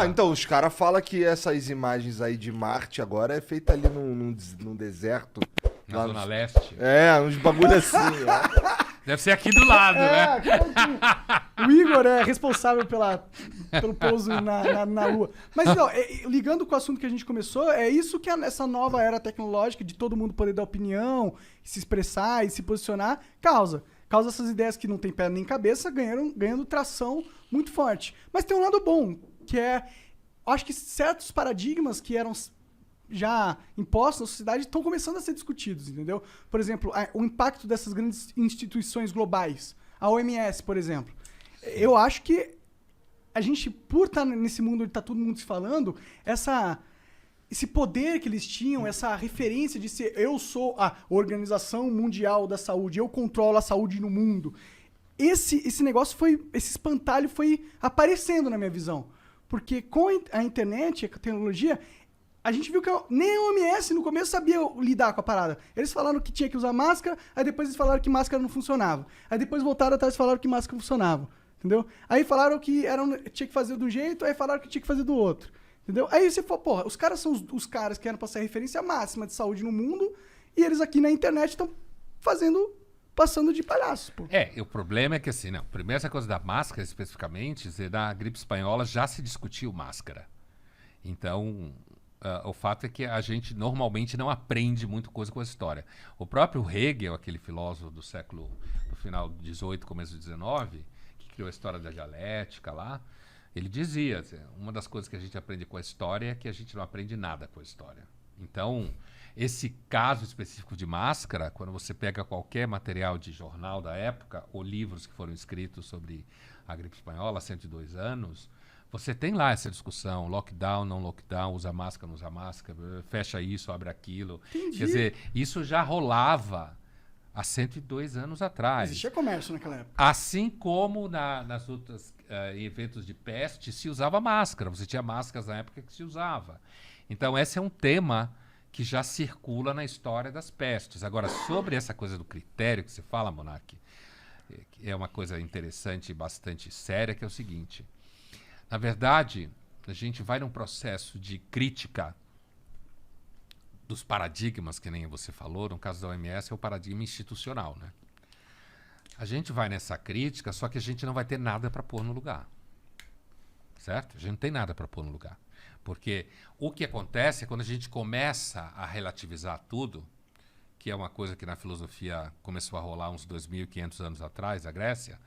Então, os caras falam que essas imagens aí de Marte agora é feita ali num deserto. Na Zona Leste. Uns bagulho assim. Deve ser aqui do lado, né? O Igor é responsável pelo pouso na Lua. Mas não, ligando com o assunto que a gente começou, é isso que essa nova era tecnológica de todo mundo poder dar opinião, se expressar e se posicionar, causa essas ideias que não tem pé nem cabeça ganhando tração muito forte. Mas tem um lado bom, que acho que certos paradigmas que eram já impostos na sociedade estão começando a ser discutidos, entendeu? Por exemplo, o impacto dessas grandes instituições globais, a OMS, por exemplo. Eu acho que a gente, por estar nesse mundo onde está todo mundo se falando, esse poder que eles tinham, essa referência de ser eu sou a Organização Mundial da Saúde, eu controlo a saúde no mundo. Esse negócio esse espantalho foi aparecendo na minha visão. Porque com a internet, a tecnologia, a gente viu que nem a OMS no começo sabia lidar com a parada. Eles falaram que tinha que usar máscara, aí depois eles falaram que máscara não funcionava. Aí depois voltaram atrás e falaram que máscara funcionava. Entendeu? Aí falaram que tinha que fazer de um jeito, aí falaram que tinha que fazer do outro. Entendeu? Aí você falou, porra, os caras são os caras que eram pra ser a referência máxima de saúde no mundo, e eles aqui na internet estão passando de palhaços, pô. O problema é que assim, primeiro essa coisa da máscara especificamente, da gripe espanhola já se discutiu máscara. Então, o fato é que a gente normalmente não aprende muito coisa com a história. O próprio Hegel, aquele filósofo do final do 18, começo do 19, que criou a história da dialética lá, ele dizia, uma das coisas que a gente aprende com a história é que a gente não aprende nada com a história. Então, esse caso específico de máscara, quando você pega qualquer material de jornal da época, ou livros que foram escritos sobre a gripe espanhola há 102 anos, você tem lá essa discussão, lockdown, não lockdown, usa máscara, não usa máscara, fecha isso, abre aquilo. Entendi. Quer dizer, isso já rolava há 102 anos atrás. Existia comércio naquela época. Assim como nas outras eventos de peste se usava máscara. Você tinha máscaras na época que se usava. Então, esse é um tema que já circula na história das pestes. Agora, sobre essa coisa do critério que você fala, Monark, é uma coisa interessante e bastante séria, que é o seguinte. Na verdade, a gente vai num processo de crítica dos paradigmas, que nem você falou, no caso da OMS é o paradigma institucional, né? A gente vai nessa crítica, só que a gente não vai ter nada para pôr no lugar. Certo? A gente não tem nada para pôr no lugar. Porque o que acontece é quando a gente começa a relativizar tudo, que é uma coisa que na filosofia começou a rolar uns 2.500 anos atrás, a Grécia,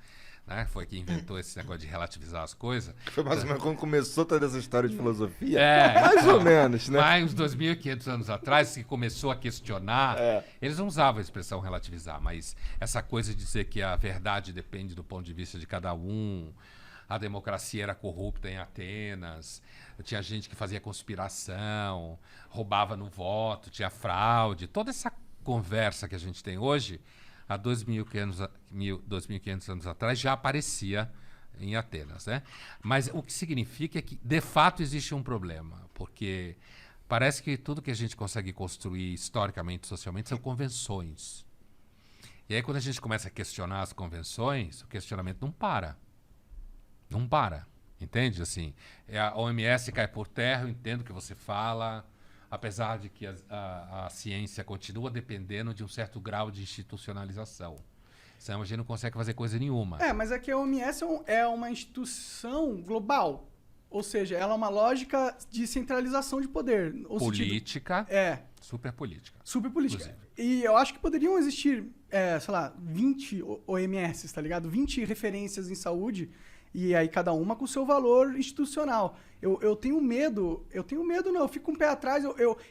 né? Foi que inventou esse negócio de relativizar as coisas. Foi mais ou menos quando começou toda essa história de filosofia? Mais ou menos, né? Mais uns 2.500 anos atrás, que começou a questionar, eles não usavam a expressão relativizar, mas essa coisa de dizer que a verdade depende do ponto de vista de cada um, a democracia era corrupta em Atenas, tinha gente que fazia conspiração, roubava no voto, tinha fraude, toda essa conversa que a gente tem hoje, há 2.500 anos atrás, já aparecia em Atenas, né? Mas o que significa é que, de fato, existe um problema, porque parece que tudo que a gente consegue construir historicamente, socialmente, são convenções. E aí, quando a gente começa a questionar as convenções, o questionamento não para. Não para, entende? Assim, a OMS cai por terra, eu entendo o que você fala, apesar de que a ciência continua dependendo de um certo grau de institucionalização. Senão a gente não consegue fazer coisa nenhuma. Mas é que a OMS é uma instituição global. Ou seja, ela é uma lógica de centralização de poder. Política. Super política. Super política. E eu acho que poderiam existir, sei lá, 20 OMS, tá ligado? 20 referências em saúde. E aí cada uma com o seu valor institucional. Eu tenho medo, não, eu fico com o pé atrás,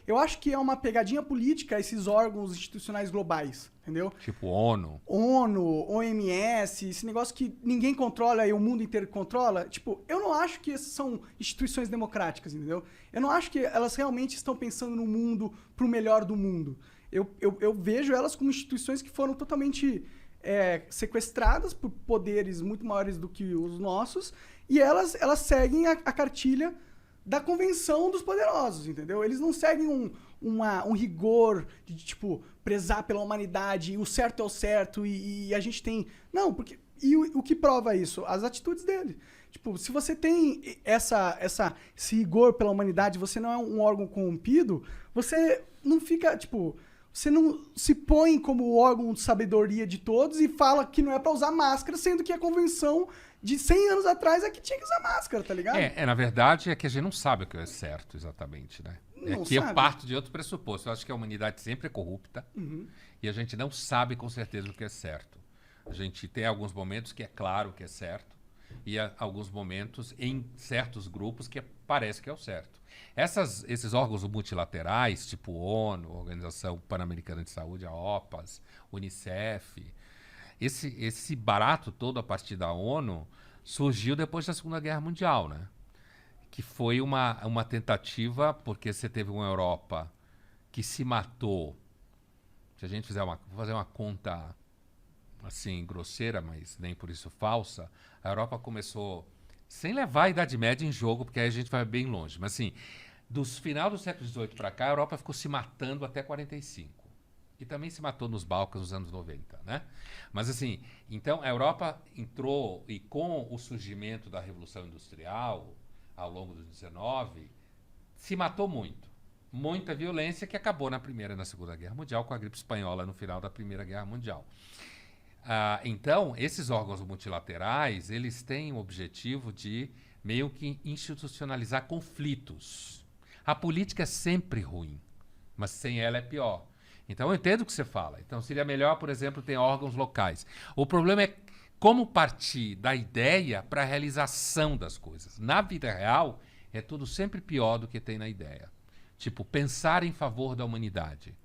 eu acho que é uma pegadinha política esses órgãos institucionais globais, entendeu? Tipo ONU, OMS, esse negócio que ninguém controla e o mundo inteiro controla. Tipo, eu não acho que essas são instituições democráticas, entendeu? Eu não acho que elas realmente estão pensando no mundo, pro melhor do mundo. Eu vejo elas como instituições que foram totalmente sequestradas por poderes muito maiores do que os nossos, e elas seguem a cartilha da convenção dos poderosos, entendeu? Eles não seguem um rigor de, tipo, prezar pela humanidade, o certo é o certo, e a gente tem... Não, porque... E o que prova isso? As atitudes dele. Tipo, se você tem esse rigor pela humanidade, você não é um órgão corrompido, você não fica, tipo... Você não se põe como o órgão de sabedoria de todos e fala que não é pra usar máscara, sendo que a convenção de 100 anos atrás é que tinha que usar máscara, tá ligado? Na verdade, é que a gente não sabe o que é certo exatamente, né? Não Aqui eu sabe. parto de outro pressuposto. Eu acho que a humanidade sempre é corrupta e a gente não sabe com certeza o que é certo. A gente tem alguns momentos que é claro que é certo e há alguns momentos em certos grupos que parece que é o certo. Esses órgãos multilaterais, tipo ONU, Organização Pan-Americana de Saúde, a OPAS, Unicef, esse barato todo a partir da ONU surgiu depois da Segunda Guerra Mundial, né? Que foi uma tentativa, porque você teve uma Europa que se matou. Se a gente fizer vou fazer uma conta assim grosseira, mas nem por isso falsa, a Europa começou, sem levar a Idade Média em jogo, porque aí a gente vai bem longe, mas assim, dos final do século XVIII para cá, a Europa ficou se matando até 45. E também se matou nos Balcãs nos anos 90, né? Mas assim, então a Europa entrou, e com o surgimento da Revolução Industrial, ao longo do 19, se matou muito. Muita violência que acabou na Primeira e na Segunda Guerra Mundial, com a gripe espanhola no final da Primeira Guerra Mundial. Então, esses órgãos multilaterais, eles têm o objetivo de meio que institucionalizar conflitos. A política é sempre ruim, mas sem ela é pior. Então, eu entendo o que você fala. Então, seria melhor, por exemplo, ter órgãos locais. O problema é como partir da ideia para a realização das coisas. Na vida real, é tudo sempre pior do que tem na ideia. Tipo, pensar em favor da humanidade.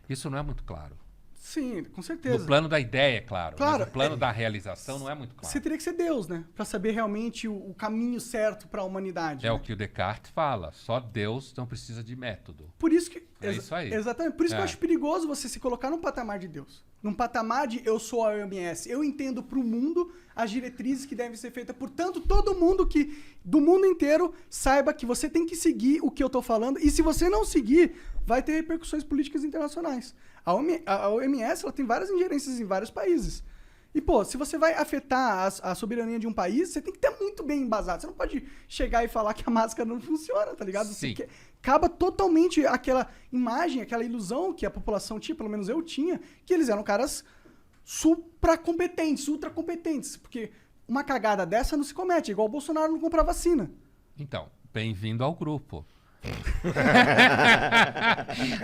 Isso não é muito claro. Sim, com certeza. No plano da ideia, é claro. Claro, Mas no plano da realização não é muito claro. Você teria que ser Deus, né? Pra saber realmente o caminho certo pra humanidade. É né? o que o Descartes fala. Só Deus não precisa de método. Por isso que... É isso aí. Exatamente. Por isso que eu É. acho perigoso você se colocar num patamar de Deus. Num patamar de eu sou a OMS. Eu entendo pro mundo as diretrizes que devem ser feitas. Portanto, todo mundo do mundo inteiro saiba que você tem que seguir o que eu tô falando. E se você não seguir, vai ter repercussões políticas internacionais. A OMS ela tem várias ingerências em vários países. E, pô, se você vai afetar a soberania de um país, você tem que ter muito bem embasado. Você não pode chegar e falar que a máscara não funciona, tá ligado? Sim. Acaba totalmente aquela imagem, aquela ilusão que a população tinha, pelo menos eu tinha, que eles eram caras supracompetentes, ultracompetentes. Porque uma cagada dessa não se comete, igual o Bolsonaro não comprar vacina. Então, bem-vindo ao grupo.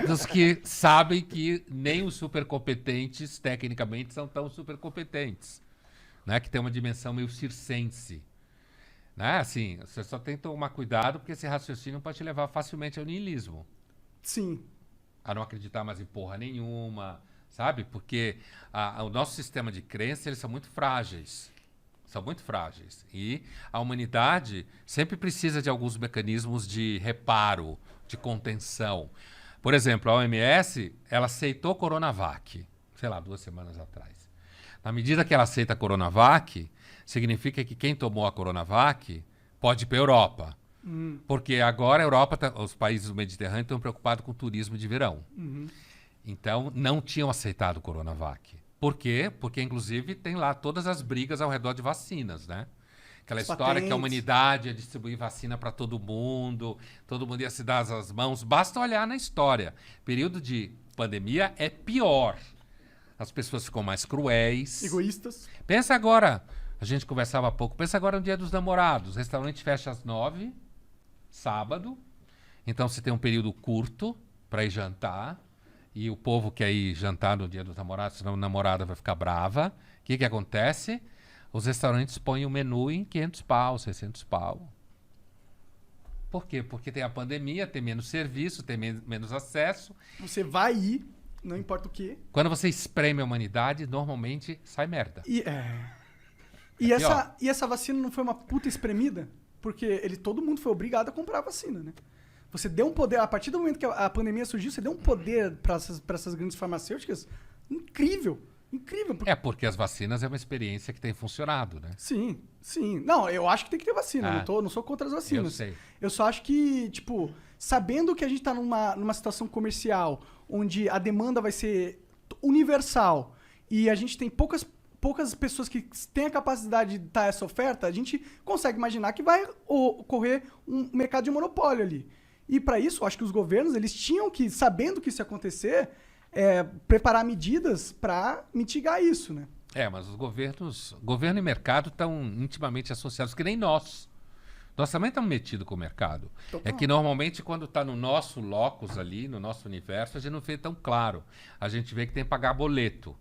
Dos que sabem que nem os supercompetentes, tecnicamente, são tão supercompetentes. Né? Que tem uma dimensão meio circense. Né? Assim, você só tem que tomar cuidado porque esse raciocínio pode te levar facilmente ao niilismo. Sim. A não acreditar mais em porra nenhuma, sabe? Porque o nosso sistema de crença, eles são muito frágeis. São muito frágeis. E a humanidade sempre precisa de alguns mecanismos de reparo, de contenção. Por exemplo, a OMS, ela aceitou Coronavac, sei lá, 2 semanas atrás. Na medida que ela aceita a Coronavac, significa que quem tomou a Coronavac pode ir para a Europa. Porque agora a Europa, os países do Mediterrâneo estão preocupados com o turismo de verão. Então, não tinham aceitado o Coronavac. Por quê? Porque, inclusive, tem lá todas as brigas ao redor de vacinas, né? Aquela história que a humanidade ia distribuir vacina para todo mundo ia se dar as mãos. Basta olhar na história. Período de pandemia é pior. As pessoas ficam mais cruéis. Egoístas. Pensa agora, a gente conversava há pouco, pensa agora no Dia dos Namorados. O restaurante fecha às 9, sábado. Então, você tem um período curto para ir jantar. E o povo quer ir jantar no Dia dos Namorados, senão a namorada vai ficar brava. O que acontece? Os restaurantes põem o menu em 500 pau, 600 pau. Por quê? Porque tem a pandemia, tem menos serviço, tem menos acesso. Você vai ir, não importa o quê. Quando você espreme a humanidade, normalmente sai merda. E essa vacina não foi uma puta espremida? Porque todo mundo foi obrigado a comprar a vacina, né? Você deu um poder, a partir do momento que a pandemia surgiu, você deu um poder para essas grandes farmacêuticas incrível. Incrível. Porque as vacinas é uma experiência que tem funcionado, né? Sim, sim. Não, eu acho que tem que ter vacina. Não sou contra as vacinas. Eu sei. Eu só acho que, tipo, sabendo que a gente tá numa situação comercial onde a demanda vai ser universal e a gente tem poucas pessoas que têm a capacidade de dar essa oferta, a gente consegue imaginar que vai ocorrer um mercado de monopólio ali. E para isso, acho que os governos, eles tinham que, sabendo que isso ia acontecer, preparar medidas para mitigar isso, né? Mas os governo e mercado estão intimamente associados, que nem nós. Nós também estamos metidos com o mercado. É que normalmente quando está no nosso locus ali, no nosso universo, a gente não vê tão claro. A gente vê que tem que pagar boleto.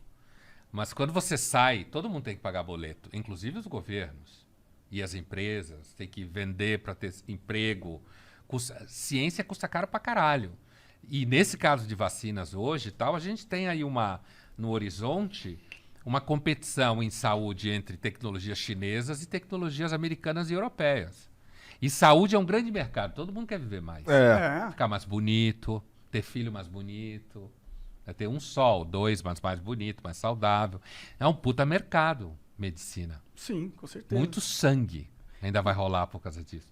Mas quando você sai, todo mundo tem que pagar boleto, inclusive os governos e as empresas, tem que vender para ter emprego. Ciência custa caro pra caralho. E nesse caso de vacinas hoje e tal, a gente tem aí no horizonte uma competição em saúde entre tecnologias chinesas e tecnologias americanas e europeias. E saúde é um grande mercado, todo mundo quer viver mais. Ficar mais bonito, ter filho mais bonito, ter um só, dois, mas mais bonito, mais saudável. É um puta mercado, medicina. Sim, com certeza. Muito sangue ainda vai rolar por causa disso.